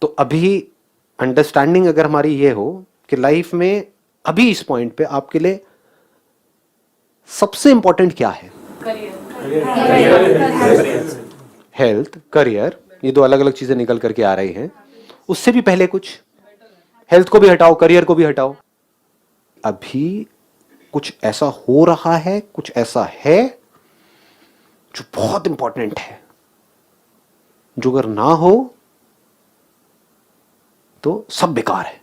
तो अभी अंडरस्टैंडिंग अगर हमारी ये हो कि लाइफ में अभी इस पॉइंट पे आपके लिए सबसे इंपॉर्टेंट क्या है, हेल्थ, करियर, ये दो अलग अलग चीजें निकल करके आ रही हैं। उससे भी पहले कुछ, हेल्थ को भी हटाओ, करियर को भी हटाओ, अभी कुछ ऐसा हो रहा है, कुछ ऐसा है जो बहुत इंपॉर्टेंट है, जो अगर ना हो तो सब बेकार है।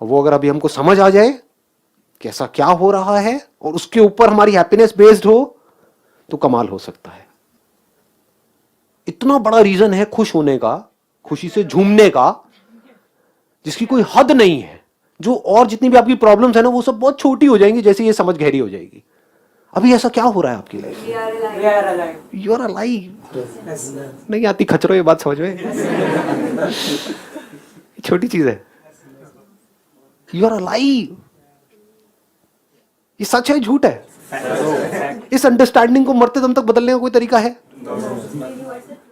वो अगर अभी हमको समझ आ जाए कि ऐसा क्या हो रहा है और उसके ऊपर हमारी हैप्पीनेस बेस्ड हो तो कमाल हो सकता है। इतना बड़ा रीजन है खुश होने का, खुशी से झूमने का, जिसकी कोई हद नहीं है। जो और जितनी भी आपकी प्रॉब्लम्स है ना, वो सब बहुत छोटी हो जाएंगी जैसे ये समझ गहरी हो जाएगी। अभी ऐसा क्या हो रहा है आपकी लाइफ? You are alive. नहीं आती खचरो ये बात समझ में? छोटी चीज है। You are alive. ये सच है झूठ है? इस अंडरस्टैंडिंग को मरते दम तक बदलने का कोई तरीका है?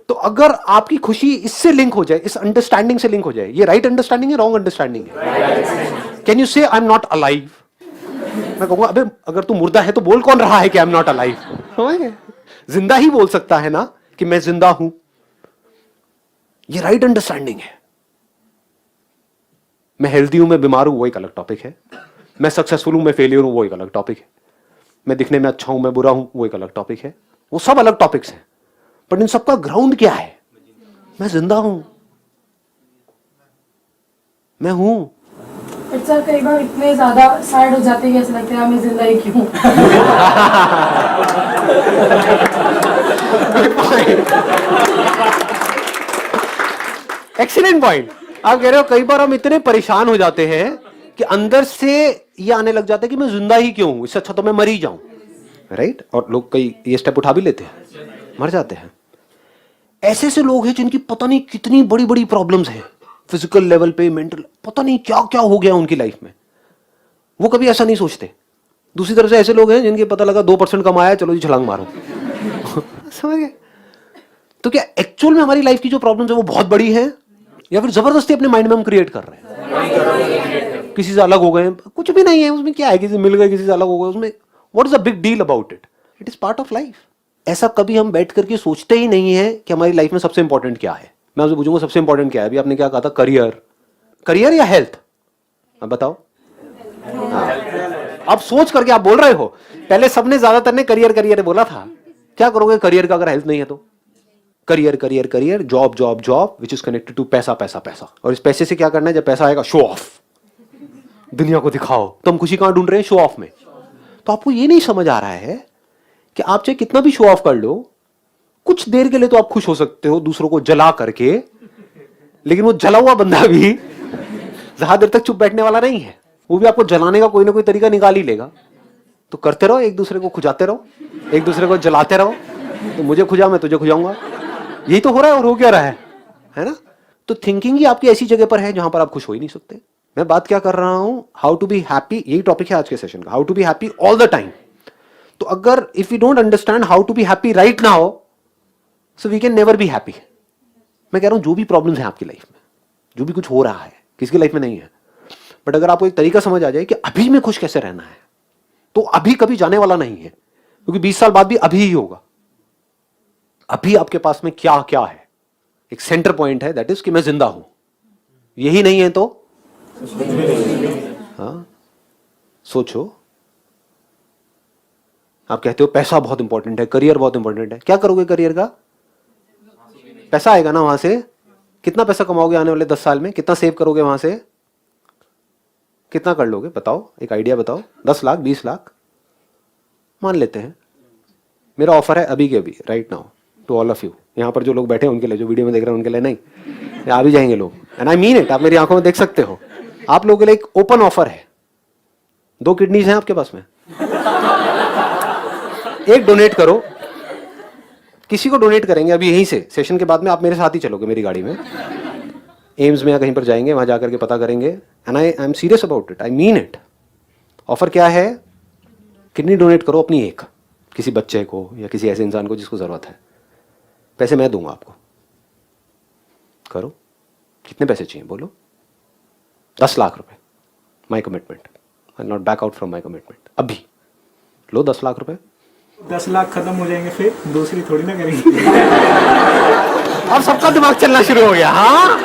तो अगर आपकी खुशी इससे लिंक हो जाए, इस अंडरस्टैंडिंग से लिंक हो जाए, ये राइट अंडरस्टैंडिंग है, रॉन्ग अंडरस्टैंडिंग है? कैन यू से आई एम नॉट अलाइव? मैं कहूंगा अबे अगर तू मुर्दा है तो बोल कौन रहा है कि आई एम नॉट अलाइव? जिंदा ही बोल सकता है ना कि मैं जिंदा हूं। ये राइट अंडरस्टैंडिंग है। मैं हेल्दी हूं, मैं बीमार हूं, वो एक अलग टॉपिक है। मैं सक्सेसफुल हूं, मैं फेलियर हूं, वो एक अलग टॉपिक है। मैं दिखने में अच्छा हूं, मैं बुरा हूं, वो एक अलग टॉपिक है। वो सब अलग टॉपिक्स हैं, बट इन सबका ग्राउंड क्या है? मैं जिंदा हूं, मैं हूं। सर कई बार इतने ज्यादा सैड हो जाते हैं, ऐसा लगता है मैं जिंदा ही क्यों? Excellent point. आप कह रहे हो कई बार हम इतने परेशान हो जाते हैं कि अंदर से ये आने लग जाता है कि मैं जिंदा ही क्यों हूं, इससे अच्छा तो मैं मर ही जाऊं। राइट? और लोग कई ये स्टेप उठा भी लेते हैं, मर जाते हैं। ऐसे से लोग हैं जिनकी पता नहीं कितनी बड़ी बड़ी प्रॉब्लम्स हैं, फिजिकल लेवल पे, मेंटल, पता नहीं क्या क्या हो गया उनकी लाइफ में, वो कभी ऐसा नहीं सोचते। दूसरी तरफ से ऐसे लोग हैं जिनके पता लगा 2% कमाया, चलो जी छलांग मारो। समझ गए? तो क्या एक्चुअल में हमारी लाइफ की जो प्रॉब्लम्स है वो बहुत बड़ी है, या फिर जबरदस्ती अपने माइंड में हम क्रिएट कर रहे हैं? किसी से अलग हो गए, कुछ भी नहीं है उसमें, क्या है, किसी से मिल गए, किसी से अलग हो गए, उसमें what is the big deal about it? It is part of life. ऐसा कभी हम बैठ करके सोचते ही नहीं है कि हमारी लाइफ में सबसे इंपॉर्टेंट क्या है। मैं आपसे पूछूंगा सबसे इंपॉर्टेंट क्या है? अभी आपने क्या कहा था, करियर, करियर या हेल्थ? अब बताओ। अब सोच करके आप बोल रहे हो। पहले सबने, ज्यादातर ने करियर करियर बोला था। क्या करोगे करियर का अगर हेल्थ नहीं है तो? Career career career, job job job, which is connected to पैसा पैसा पैसा। और इस पैसे से क्या करना है? जब पैसा आएगा शो ऑफ, दुनिया को दिखाओ। तो हम खुशी कहां ढूंढ रहे हैं? शो ऑफ में। तो आपको ये नहीं समझ आ रहा है कि आप चाहे कितना भी शो ऑफ कर लो, कुछ देर के लिए तो आप खुश हो सकते हो दूसरों को जला करके, लेकिन वो जला हुआ बंदा भी ज्यादा देर तक चुप बैठने वाला नहीं है। वो भी आपको जलाने का कोई ना कोई तरीका निकाल ही लेगा। तो करते रहो, एक दूसरे को खुजाते रहो, एक दूसरे को जलाते रहो। तो मुझे खुजा, मैं तुझे खुजाऊंगा। यही तो हो रहा है। और हो क्या रहा है ना? तो थिंकिंग ही आपकी ऐसी जगह पर है जहां पर आप खुश हो ही नहीं सकते। मैं बात क्या कर रहा हूं? हाउ टू बी हैप्पी, यही टॉपिक है आज के सेशन का, how to be happy all the time. तो अगर if you don't understand how to be happy right now, so we can never be happy. मैं कह रहा हूं जो भी प्रॉब्लम्स हैं आपकी लाइफ में, जो भी कुछ हो रहा है, किसकी लाइफ में नहीं है, बट अगर आपको एक तरीका समझ आ जाए कि अभी में खुश कैसे रहना है, तो अभी कभी जाने वाला नहीं है, क्योंकि 20 साल बाद भी अभी ही होगा। अभी आपके पास में क्या क्या है? एक सेंटर पॉइंट है, दैट इज कि मैं जिंदा हूं। यही नहीं है तो हाँ, सोचो। आप कहते हो पैसा बहुत इंपॉर्टेंट है, करियर बहुत इंपॉर्टेंट है। क्या करोगे करियर का? पैसा आएगा ना वहां से। कितना पैसा कमाओगे आने वाले 10 साल में? कितना सेव करोगे वहां से? कितना कर लोगे बताओ, एक आइडिया बताओ। 10 लाख, 20 लाख मान लेते हैं। मेरा ऑफर है अभी के अभी, right now, to all of you. यहां पर जो लोग बैठे हैं उनके लिए, जो वीडियो में देख रहे हैं उनके लिए नहीं, आ भी जाएंगे लोग, एंड आई मीन इट। आप मेरी आंखों में देख सकते हो। आप लोगों के लिए एक ओपन ऑफर है। 2 किडनीज हैं आपके पास में, एक डोनेट करो। किसी को डोनेट करेंगे अभी यहीं से, सेशन के बाद में आप मेरे साथ ही चलोगे मेरी गाड़ी में, एम्स में या कहीं पर जाएंगे, वहां जाकर के पता करेंगे। And I am serious about it, I mean it. Offer क्या है? किडनी डोनेट करो अपनी एक, किसी बच्चे को या किसी ऐसे इंसान को जिसको जरूरत है। पैसे मैं दूंगा आपको, करो। कितने पैसे चाहिए बोलो? 10 लाख रुपए, my commitment, I not back out from my commitment. अभी लो 10 लाख रुपए। 10 लाख खत्म हो जाएंगे फिर दूसरी थोड़ी ना करेंगे। अब सबका दिमाग चलना शुरू हो गया। हाँ,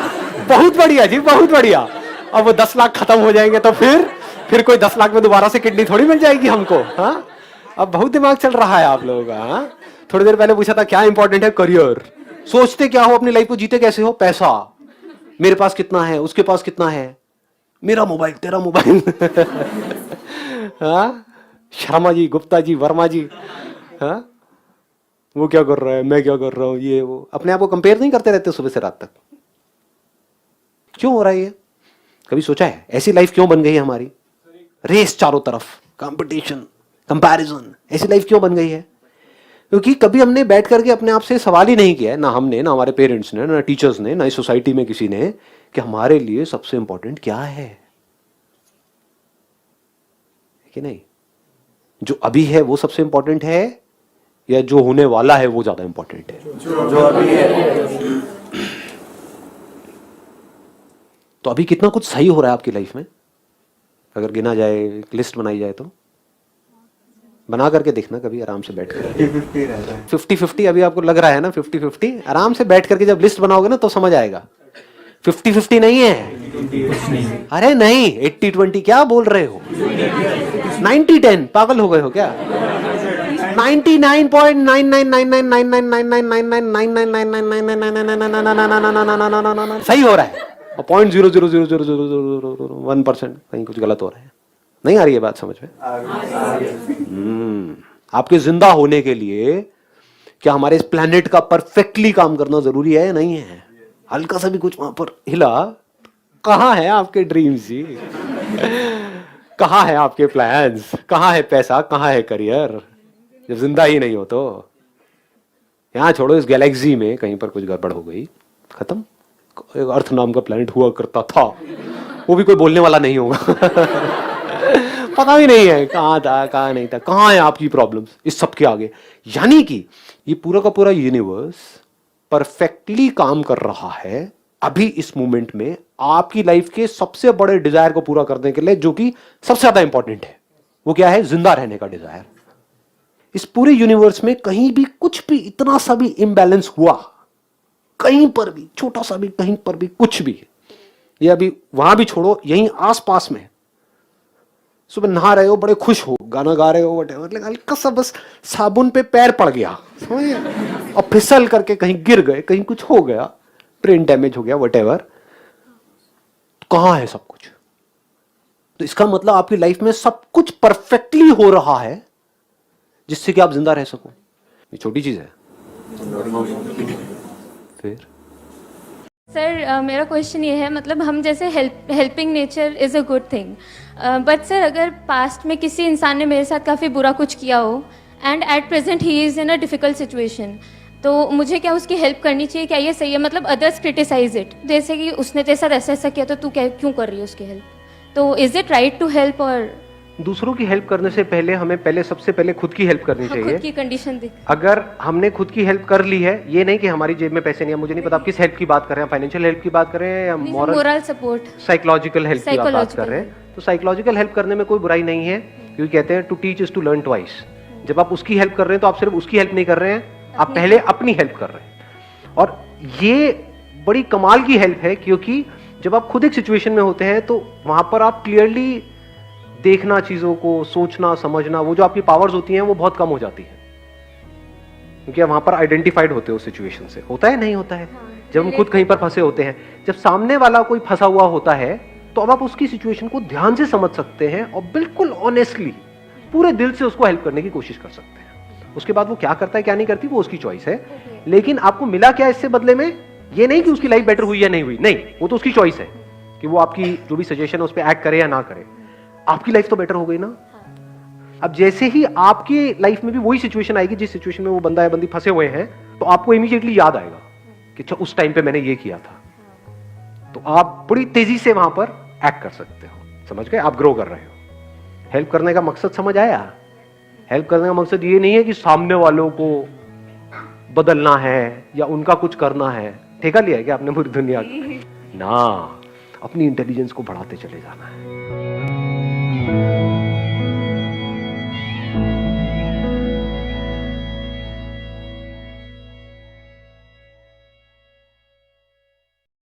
बहुत बढ़िया जी, बहुत बढ़िया। अब वो 10 लाख खत्म हो जाएंगे तो फिर कोई 10 लाख में दोबारा से किडनी थोड़ी मिल जाएगी हमको। हाँ, अब बहुत दिमाग चल रहा है आप लोगों का। हाँ, थोड़ी देर पहले पूछा था क्या इंपॉर्टेंट है? करियर। सोचते क्या हो अपनी लाइफ को, जीते कैसे हो? पैसा, मेरे पास कितना है, उसके पास कितना है, मेरा मोबाइल, तेरा मोबाइल। हाँ, शर्मा जी, गुप्ता जी, वर्मा जी, हाँ, वो क्या कर रहा है, मैं क्या कर रहा हूं, ये वो अपने आप को कंपेयर नहीं करते रहते सुबह से रात तक? क्यों हो रहा है ये? कभी सोचा है ऐसी लाइफ क्यों बन गई है हमारी? रेस चारों तरफ, कंपटीशन, कंपैरिजन, ऐसी लाइफ क्यों बन गई है? क्योंकि कभी हमने बैठ करके अपने आप से सवाल ही नहीं किया है, ना हमने, ना हमारे पेरेंट्स ने, ना टीचर्स ने, ना इस सोसाइटी में किसी ने, कि हमारे लिए सबसे इंपॉर्टेंट क्या है कि नहीं? जो अभी है वो सबसे इंपॉर्टेंट है या जो होने वाला है वो ज्यादा इंपॉर्टेंट है? जो अभी है। तो अभी कितना कुछ सही हो रहा है आपकी लाइफ में, अगर गिना जाए, एक लिस्ट बनाई जाए तो? बना करके देखना कभी आराम से बैठ कर। 50-50 अभी आपको लग रहा है ना? 50-50 आराम से बैठ करके जब लिस्ट बनाओगे ना तो समझ आएगा। 50-50 नहीं है, अरे नहीं, 80-20 क्या बोल रहे हो? 90-10 पागल हो गए हो क्या? 99.999999999999999999999999999999999999999999999999999999999999999999999999999999999999999999999999999999999999999999999999999999999999999999 नहीं हो रहा है, और 0.00001% कहीं कुछ गलत हो रहा है। नहीं आ रही है बात समझ में? आपके जिंदा होने के लिए क्या हमारे इस प्लेनेट का परफेक्टली काम करना जरूरी है या नहीं है? हल्का सा भी कुछ वहां पर हिला, कहाँ है आपके ड्रीम्स जी? कहाँ है आपके प्लान्स? कहाँ है पैसा? कहाँ है करियर? जब जिंदा ही नहीं हो तो यहाँ छोड़ो, इस गैलेक्सी में कहीं पर कुछ गड़बड़ हो गई, खत्म। एक अर्थ नाम का प्लेनेट हुआ करता था, वो भी कोई बोलने वाला नहीं होगा। पता भी नहीं है कहाँ था, कहाँ नहीं था। कहाँ है आपकी प्रॉब्लम्स इस सब के आगे? यानी कि ये पूरा का पूरा यूनिवर्स परफेक्टली काम कर रहा है अभी इस मोमेंट में आपकी लाइफ के सबसे बड़े डिजायर को पूरा करने के लिए, जो कि सबसे ज्यादा इंपॉर्टेंट है। वो क्या है? जिंदा रहने का डिजायर। इस पूरे यूनिवर्स में कहीं भी कुछ भी इतना सा भी इम्बैलेंस हुआ, कहीं पर भी छोटा सा भी, कहीं पर भी कुछ भी, ये अभी वहां भी छोड़ो, यहीं आसपास में सुबह नहा रहे हो, बड़े खुश हो, गाना गा रहे हो, वटेवर, लेकिन हल्का सा बस साबुन पे पैर पड़ गया, समझे, और फिसल करके कहीं गिर गए, कहीं कुछ हो गया, ब्रेन डैमेज हो गया, वटेवर, कहां है सब कुछ? तो इसका मतलब आपकी लाइफ में सब कुछ परफेक्टली हो रहा है जिससे कि आप जिंदा रह सको। ये छोटी चीज है। फिर सर मेरा क्वेश्चन ये है, मतलब हम जैसे helping nature is a good thing, but sir अगर पास्ट में किसी इंसान ने मेरे साथ काफ़ी बुरा कुछ किया हो and at present he is in a difficult situation, तो मुझे क्या उसकी हेल्प करनी चाहिए? क्या ये सही है? मतलब अदर्स क्रिटिसाइज इट, जैसे कि उसने तेरे साथ ऐसा ऐसा किया तो तू क्यों कर रही है उसकी हेल्प? तो is it right to help? और दूसरों की हेल्प करने से पहले हमें सबसे पहले खुद की हेल्प करनी चाहिए। खुद की कंडीशन देख, अगर हमने खुद की हेल्प कर ली है, ये नहीं कि हमारी जेब में पैसे नहीं है, मुझे नहीं पता आप किस हेल्प की बात कर रहे हैं, फाइनेंशियल हेल्प की बात कर रहे हैं या मोरल सपोर्ट, साइकोलॉजिकल हेल्प की बात कर रहे हैं, तो साइकोलॉजिकल हेल्प करने में कोई बुराई नहीं है, क्योंकि कहते हैं to teach is to learn twice. जब आप उसकी हेल्प कर रहे हैं तो आप सिर्फ उसकी हेल्प नहीं कर रहे हैं, आप पहले अपनी हेल्प कर रहे हैं। और ये बड़ी कमाल की हेल्प है, क्योंकि जब आप खुद एक सिचुएशन में होते हैं तो वहां पर आप क्लियरली देखना, चीजों को सोचना, समझना, वो जो आपकी पावर्स होती हैं वो बहुत कम हो जाती है, क्योंकि आप वहां पर आइडेंटिफाइड होते हो सिचुएशन से। होता है नहीं होता है? जब हम खुद कहीं पर फंसे होते हैं, जब सामने वाला कोई फंसा हुआ होता है तो अब आप उसकी सिचुएशन को ध्यान से समझ सकते हैं और बिल्कुल ऑनेस्टली पूरे दिल से उसको हेल्प करने की कोशिश कर सकते हैं। उसके बाद वो क्या करता है क्या नहीं करती वो उसकी चॉइस है, लेकिन आपको मिला क्या इससे बदले में? ये नहीं कि उसकी लाइफ बेटर हुई या नहीं हुई, नहीं, वो तो उसकी चॉइस है कि वो आपकी जो भी सजेशन है उस पर एक्ट करे या ना करे। आपकी लाइफ तो बेटर हो गई ना। अब जैसे ही आपकी लाइफ में भी वही सिचुएशन आएगी जिस सिचुएशन में वो बंदा या बंदी फंसे हुए हैं, तो आपको इमीडिएटली याद आएगा कि अच्छा उस टाइम पे मैंने ये किया था, तो आप बड़ी तेजी से वहां पर एक्ट कर सकते हो। समझ गए? आप ग्रो कर रहे हो। हेल्प करने का मकसद समझ आया? हेल्प करने का मकसद ये नहीं है कि सामने वालों को बदलना है या उनका कुछ करना है। ठेका लिया है क्या आपने पूरी दुनिया का? ना, अपनी इंटेलिजेंस को बढ़ाते चले जाना है।